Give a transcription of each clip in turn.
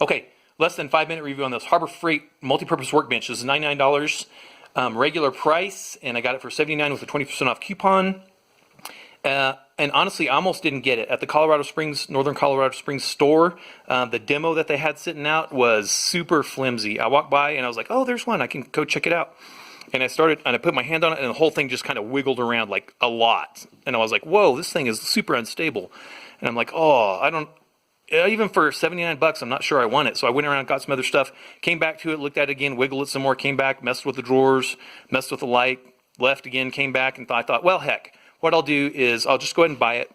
Okay, less than 5 minute review on this Harbor Freight multi-purpose workbench. This is $99 regular price, and I got it for $79 with a 20% off coupon. And honestly, I almost didn't get it. At the Northern Colorado Springs store, the demo that they had sitting out was super flimsy. I walked by and I was like, oh, there's one. I can go check it out. And I put my hand on it, and the whole thing just kind of wiggled around like a lot. And I was like, whoa, this thing is super unstable. And I'm like, oh, even for $79, I'm not sure I want it. So I went around, got some other stuff, came back to it, looked at it again, wiggled it some more, came back, messed with the drawers, messed with the light, left again, came back, and I thought, well, heck, what I'll do is I'll just go ahead and buy it.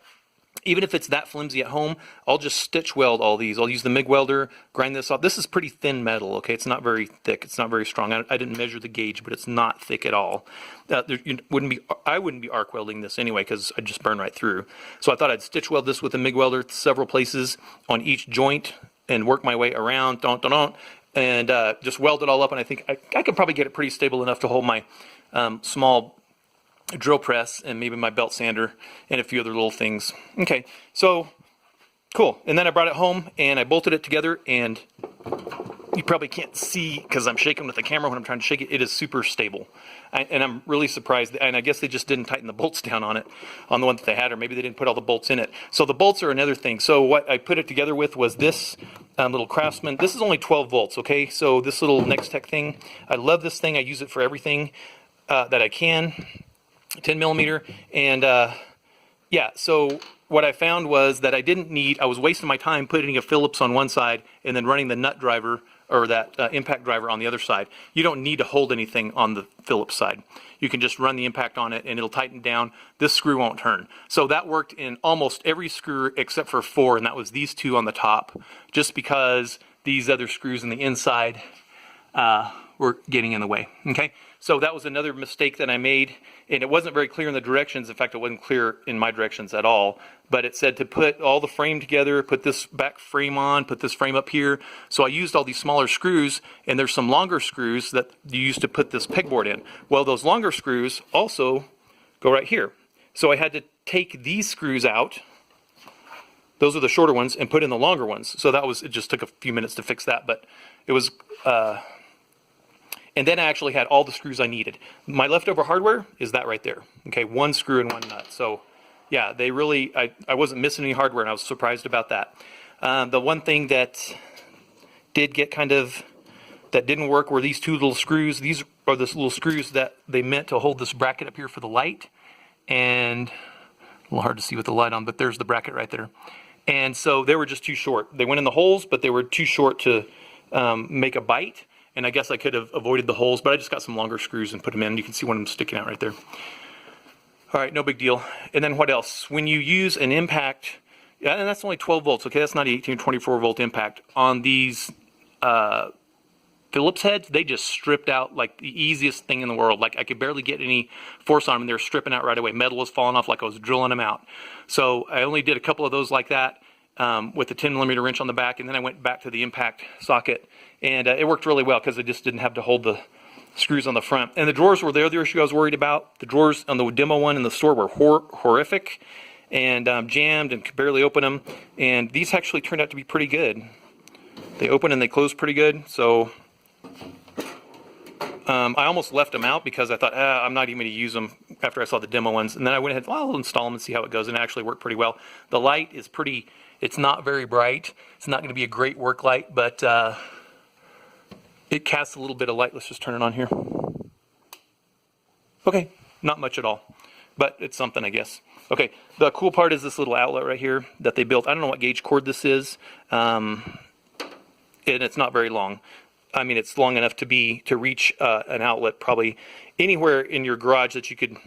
Even if it's that flimsy at home, I'll just stitch weld all these. I'll use the MIG welder, grind this off. This is pretty thin metal, okay? It's not very thick. It's not very strong. I didn't measure the gauge, but it's not thick at all. I wouldn't be arc welding this anyway because I'd just burn right through. So I thought I'd stitch weld this with a MIG welder several places on each joint and work my way around, and just weld it all up. And I think I could probably get it pretty stable enough to hold my small drill press and maybe my belt sander and a few other little things. Okay, so cool. And then I brought it home and I bolted it together, and you probably can't see because I'm shaking with the camera when I'm trying to shake it. It is super stable. And I'm really surprised. And I guess they just didn't tighten the bolts down on it, on the one that they had, or maybe they didn't put all the bolts in it. So the bolts are another thing. So what I put it together with was this little Craftsman. This is only 12 volts, okay? So this little Next-Tech thing, I love this thing. I use it for everything that I can. 10 millimeter, and yeah, so what I found was that I was wasting my time putting a Phillips on one side and then running the nut driver, or that impact driver, on the other side. You don't need to hold anything on the Phillips side. You can just run the impact on it and it'll tighten down. This screw won't turn. So that worked in almost every screw except for 4, and that was these 2 on the top, just because these other screws on the inside were getting in the way. Okay, so that was another mistake that I made, and it wasn't very clear in the directions. In fact, it wasn't clear in my directions at all, but it said to put all the frame together, put this back frame on, put this frame up here. So I used all these smaller screws, and there's some longer screws that you use to put this pegboard in. Well, those longer screws also go right here. So I had to take these screws out. Those are the shorter ones, and put in the longer ones. So it just took a few minutes to fix that, but it was, and then I actually had all the screws I needed. My leftover hardware is that right there. Okay, 1 screw and 1 nut. So yeah, they really, I wasn't missing any hardware, and I was surprised about that. The one thing that did get that didn't work were these 2 little screws. These are the little screws that they meant to hold this bracket up here for the light. And a little hard to see with the light on, but there's the bracket right there. And so they were just too short. They went in the holes, but they were too short to make a bite. And I guess I could have avoided the holes, but I just got some longer screws and put them in. You can see one of them sticking out right there. All right, no big deal. And then what else? When you use an impact, and that's only 12 volts, okay? That's not an 18 or 24 volt impact. On these Phillips heads, they just stripped out like the easiest thing in the world. Like I could barely get any force on them, and they were stripping out right away. Metal was falling off like I was drilling them out. So I only did a couple of those like that with a 10 millimeter wrench on the back, and then I went back to the impact socket, and it worked really well because I just didn't have to hold the screws on the front. And the drawers were the other issue I was worried about. The drawers on the demo one in the store were horrific and jammed and could barely open them. And these actually turned out to be pretty good. They open and they close pretty good. So I almost left them out because I thought, I'm not even going to use them after I saw the demo ones. And then I went ahead, well, I'll install them and see how it goes. And it actually worked pretty well. The light is it's not very bright. It's not going to be a great work light, but it casts a little bit of light. Let's just turn it on here. Okay, not much at all, but it's something, I guess. Okay, the cool part is this little outlet right here that they built. I don't know what gauge cord this is, and it's not very long. I mean, it's long enough to reach an outlet probably anywhere in your garage that you could.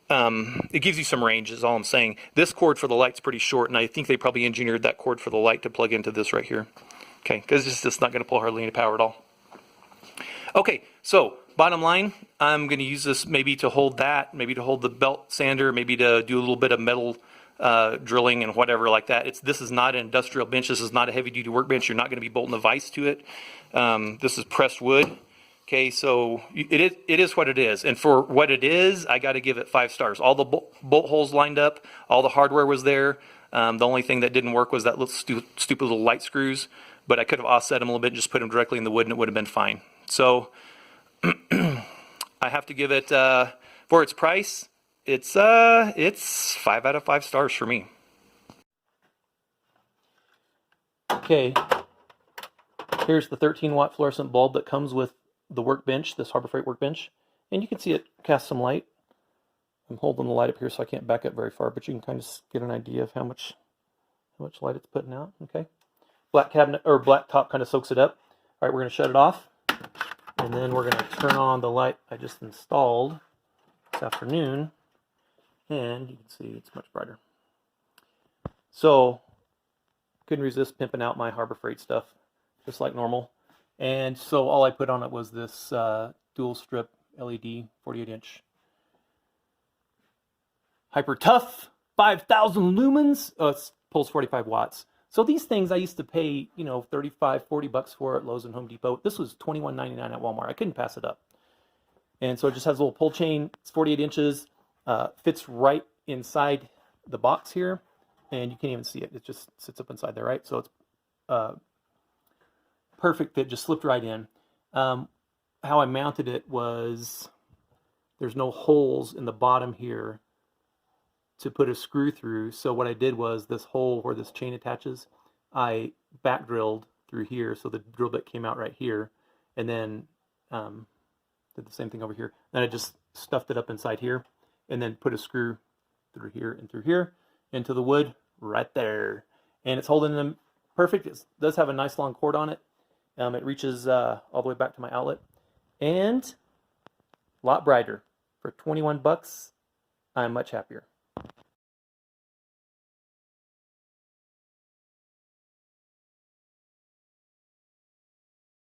It gives you some range, is all I'm saying. This cord for the light's pretty short, and I think they probably engineered that cord for the light to plug into this right here. Okay, because it's just not going to pull hardly any power at all. Okay, so bottom line, I'm going to use this maybe to hold that, maybe to hold the belt sander, maybe to do a little bit of metal drilling and whatever like that. This is not an industrial bench. This is not a heavy-duty workbench. You're not going to be bolting a vise to it. This is pressed wood. Okay, so it is what it is. And for what it is, I got to give it 5 stars. All the bolt holes lined up. All the hardware was there. The only thing that didn't work was that little stupid little light screws. but I could have offset them a little bit and just put them directly in the wood and it would have been fine. So I have to give it, for its price, it's 5 out of 5 stars for me. Okay, here's the 13-watt fluorescent bulb that comes with the workbench, this Harbor Freight workbench. And you can see it cast some light. I'm holding the light up here so I can't back up very far, but you can kind of get an idea of how much light it's putting out. Okay, black cabinet or black top kind of soaks it up. All right, we're going to shut it off, and then we're going to turn on the light I just installed this afternoon, and you can see it's much brighter. So couldn't resist pimping out my Harbor Freight stuff just like normal. And so all I put on it was this dual strip LED 48-inch Hyper Tough 5,000 lumens. Oh, it pulls 45 watts. So these things I used to pay, you know, 35, 40 bucks for at Lowe's and Home Depot. This was $21.99 at Walmart. I couldn't pass it up. And so it just has a little pull chain. It's 48 inches, fits right inside the box here, and you can't even see it. It just sits up inside there, right? So it's perfect fit, just slipped right in. How I mounted it was there's no holes in the bottom here to put a screw through. So what I did was this hole where this chain attaches, I back drilled through here. So the drill bit came out right here, and then did the same thing over here. Then I just stuffed it up inside here and then put a screw through here and through here into the wood right there. And it's holding them perfect. It does have a nice long cord on it. It reaches all the way back to my outlet, and a lot brighter. For 21 bucks, I'm much happier.